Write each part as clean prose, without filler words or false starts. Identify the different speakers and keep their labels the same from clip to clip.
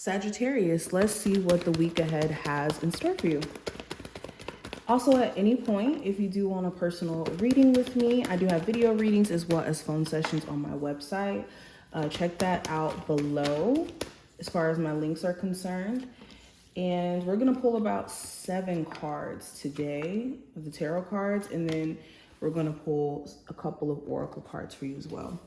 Speaker 1: Sagittarius, let's see what the week ahead has in store for you. Also, at any point, if you do want a personal reading with me, I do have video readings as well as phone sessions on my website. Check that out below as far as my links are concerned. And we're going to pull about 7 cards today of the tarot cards, and then we're going to pull a couple of oracle cards for you as well.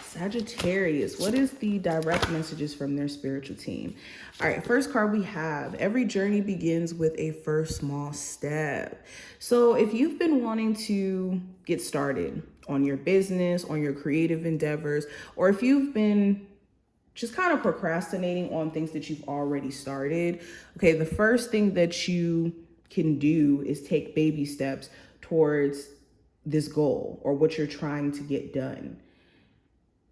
Speaker 1: Sagittarius, what is the direct messages from their spiritual team? All right, first card we have, every journey begins with a first small step. So if you've been wanting to get started on your business, on your creative endeavors, or if you've been just kind of procrastinating on things that you've already started, okay, the first thing that you can do is take baby steps towards this goal or what you're trying to get done.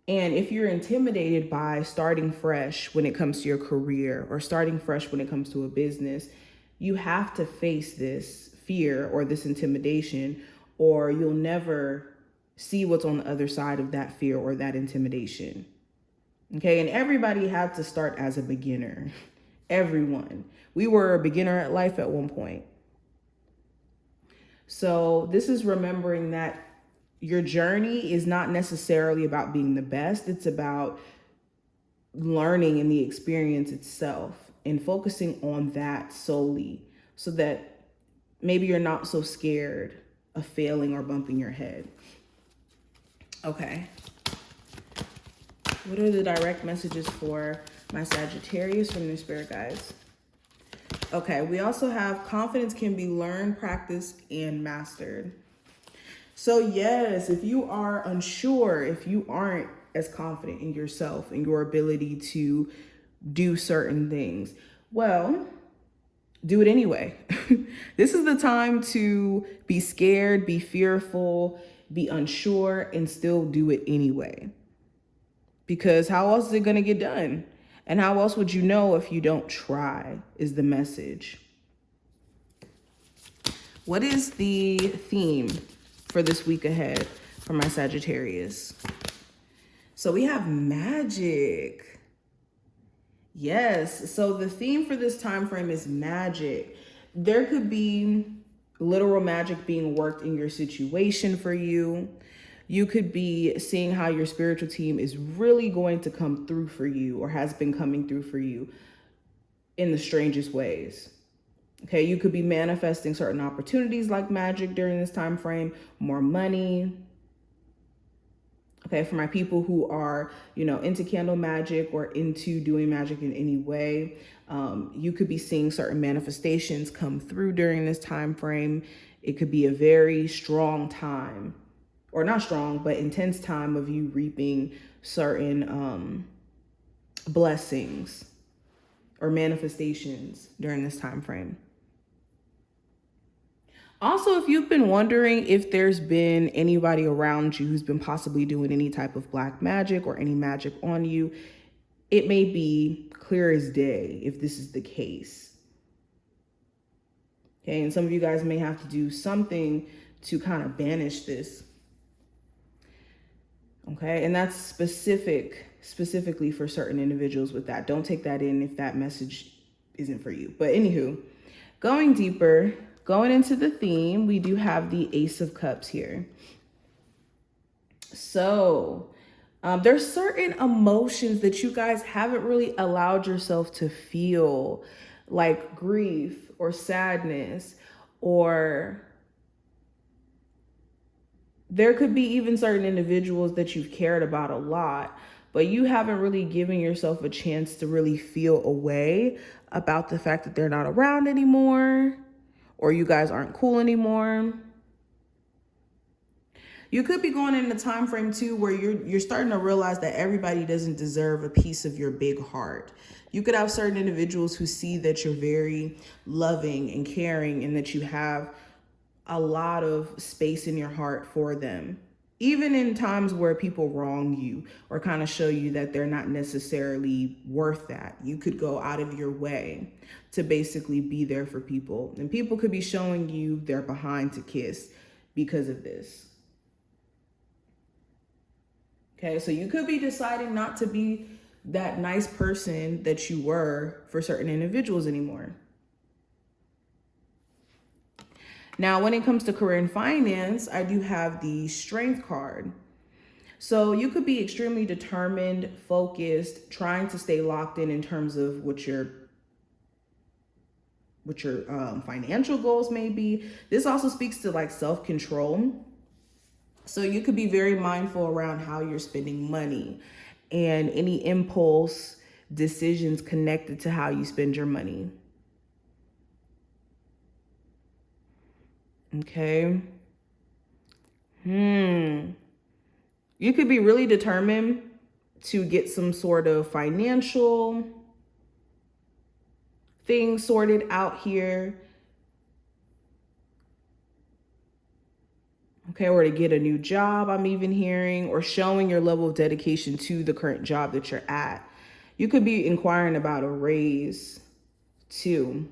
Speaker 1: And if you're intimidated by starting fresh when it comes to your career or starting fresh when it comes to a business, you have to face this fear or this intimidation, or you'll never see what's on the other side of that fear or that intimidation. Okay, and everybody had to start as a beginner. Everyone. We were a beginner at life at one point. So this is remembering that your journey is not necessarily about being the best. It's about learning in the experience itself and focusing on that solely so that maybe you're not so scared of failing or bumping your head. Okay. What are the direct messages for my Sagittarius from their spirit guides? Okay, we also have confidence can be learned, practiced, and mastered. So yes, if you are unsure, if you aren't as confident in yourself and your ability to do certain things, well, do it anyway. This is the time to be scared, be fearful, be unsure, and still do it anyway. Because how else is it going to get done? And how else would you know if you don't try, is the message. What is the theme for this week ahead for my Sagittarius? So we have magic. Yes, so the theme for this time frame is magic. There could be literal magic being worked in your situation for you. You could be seeing how your spiritual team is really going to come through for you or has been coming through for you in the strangest ways. Okay, you could be manifesting certain opportunities like magic during this time frame, more money. Okay, for my people who are, into candle magic or into doing magic in any way, you could be seeing certain manifestations come through during this time frame. It could be a very strong time, or not strong, but intense time of you reaping certain blessings or manifestations during this time frame. Also, if you've been wondering if there's been anybody around you who's been possibly doing any type of black magic or any magic on you, it may be clear as day if this is the case. Okay, and some of you guys may have to do something to kind of banish this. Okay, and that's specifically for certain individuals with that. Don't take that in if that message isn't for you. But anywho, going deeper, going into the theme, we do have the Ace of Cups here. So there's certain emotions that you guys haven't really allowed yourself to feel, like grief or sadness, or there could be even certain individuals that you've cared about a lot, but you haven't really given yourself a chance to really feel a way about the fact that they're not around anymore, or you guys aren't cool anymore. You could be going in a time frame too where you're starting to realize that everybody doesn't deserve a piece of your big heart. You could have certain individuals who see that you're very loving and caring and that you have a lot of space in your heart for them. Even in times where people wrong you or kind of show you that they're not necessarily worth that, you could go out of your way to basically be there for people. And people could be showing you they're behind to kiss because of this. Okay, so you could be deciding not to be that nice person that you were for certain individuals anymore. Now, when it comes to career and finance, I do have the Strength card. So you could be extremely determined, focused, trying to stay locked in terms of what your financial goals may be. This also speaks to like self-control. So you could be very mindful around how you're spending money and any impulse decisions connected to how you spend your money. Okay. You could be really determined to get some sort of financial thing sorted out here. Okay, or to get a new job, I'm even hearing, or showing your level of dedication to the current job that you're at. You could be inquiring about a raise too,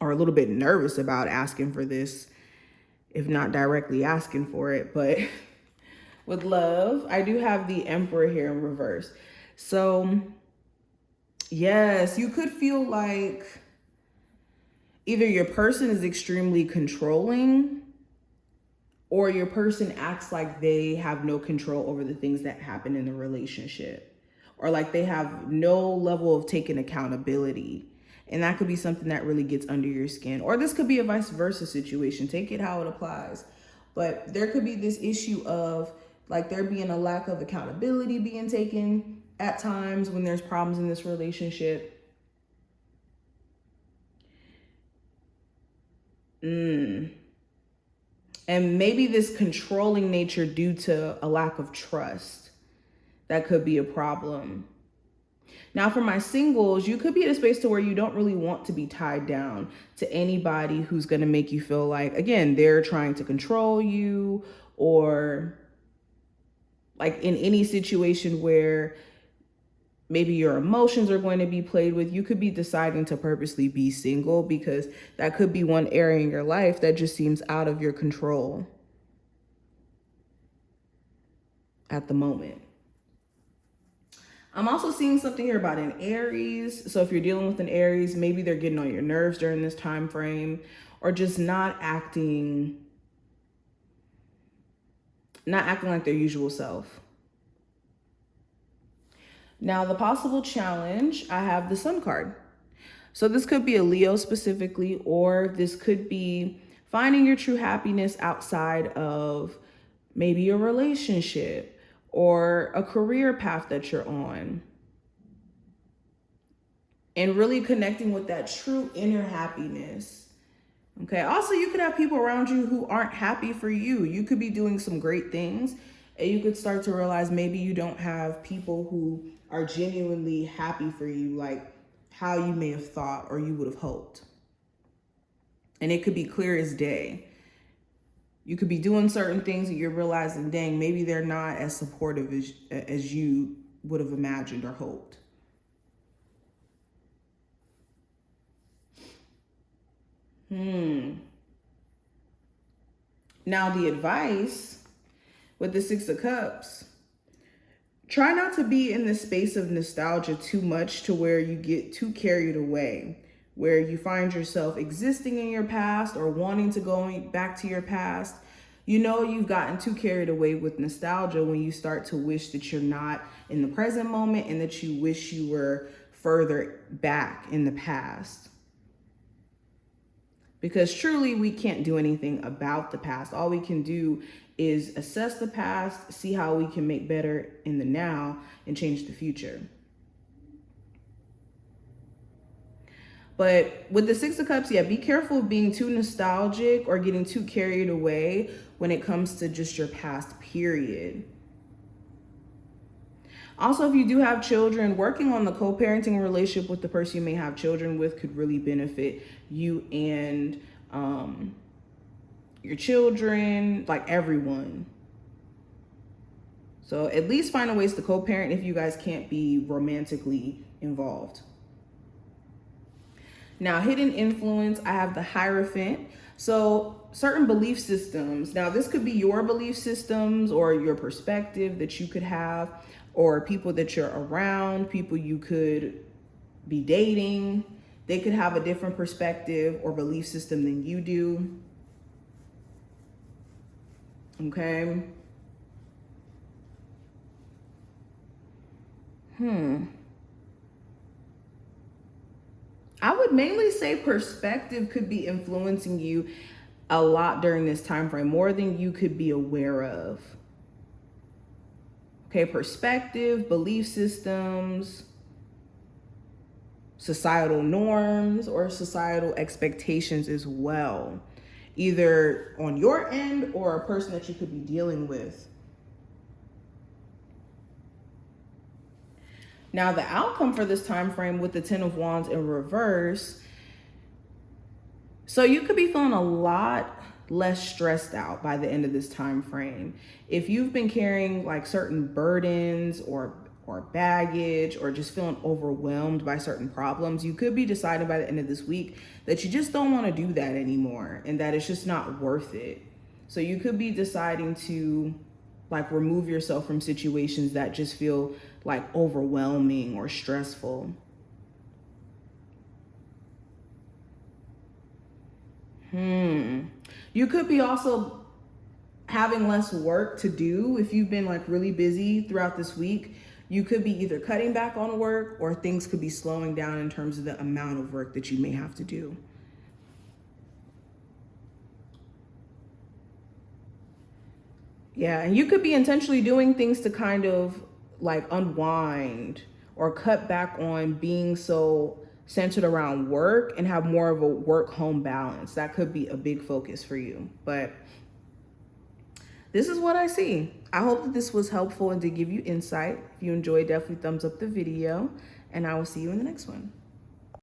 Speaker 1: or a little bit nervous about asking for this, if not directly asking for it. But with love, I do have the Emperor here in reverse. So yes, you could feel like either your person is extremely controlling, or your person acts like they have no control over the things that happen in the relationship, or like they have no level of taking accountability. And that could be something that really gets under your skin. Or this could be a vice versa situation. Take it how it applies. But there could be this issue of like there being a lack of accountability being taken at times when there's problems in this relationship. And maybe this controlling nature due to a lack of trust. That could be a problem. Now, for my singles, you could be in a space to where you don't really want to be tied down to anybody who's going to make you feel like, again, they're trying to control you, or like in any situation where maybe your emotions are going to be played with. You could be deciding to purposely be single because that could be one area in your life that just seems out of your control at the moment. I'm also seeing something here about an Aries. So if you're dealing with an Aries, maybe they're getting on your nerves during this time frame, or just not acting like their usual self. Now, the possible challenge, I have the Sun card. So this could be a Leo specifically, or this could be finding your true happiness outside of maybe a relationship or a career path that you're on, and really connecting with that true inner happiness. Okay. Also, you could have people around you who aren't happy for you. You could be doing some great things, and you could start to realize maybe you don't have people who are genuinely happy for you, like how you may have thought or you would have hoped. And it could be clear as day. You could be doing certain things and you're realizing, dang, maybe they're not as supportive as you would have imagined or hoped. Now, the advice with the Six of Cups, try not to be in the space of nostalgia too much to where you get too carried away, where you find yourself existing in your past or wanting to go back to your past. You know, you've gotten too carried away with nostalgia when you start to wish that you're not in the present moment and that you wish you were further back in the past. Because truly, we can't do anything about the past. All we can do is assess the past, see how we can make better in the now, and change the future. But with the Six of Cups, yeah, be careful of being too nostalgic or getting too carried away when it comes to just your past, period. Also, if you do have children, working on the co-parenting relationship with the person you may have children with could really benefit you and your children, like everyone. So at least find a ways to co-parent if you guys can't be romantically involved. Now, hidden influence, I have the Hierophant. So certain belief systems. Now, this could be your belief systems or your perspective that you could have. or people that you're around, people you could be dating. They could have a different perspective or belief system than you do. Okay. I would mainly say perspective could be influencing you a lot during this time frame, more than you could be aware of. Okay, perspective, belief systems, societal norms, or societal expectations as well, either on your end or a person that you could be dealing with. Now, the outcome for this time frame with the Ten of Wands in reverse, so you could be feeling a lot less stressed out by the end of this time frame. If you've been carrying like certain burdens or baggage, or just feeling overwhelmed by certain problems, you could be deciding by the end of this week that you just don't want to do that anymore, and that it's just not worth it. So you could be deciding to like remove yourself from situations that just feel like overwhelming or stressful. You could be also having less work to do if you've been like really busy throughout this week. You could be either cutting back on work, or things could be slowing down in terms of the amount of work that you may have to do. Yeah, and you could be intentionally doing things to kind of like unwind or cut back on being so centered around work and have more of a work-home balance. That could be a big focus for you. But this is what I see. I hope that this was helpful and to give you insight. If you enjoyed, definitely thumbs up the video, and I will see you in the next one.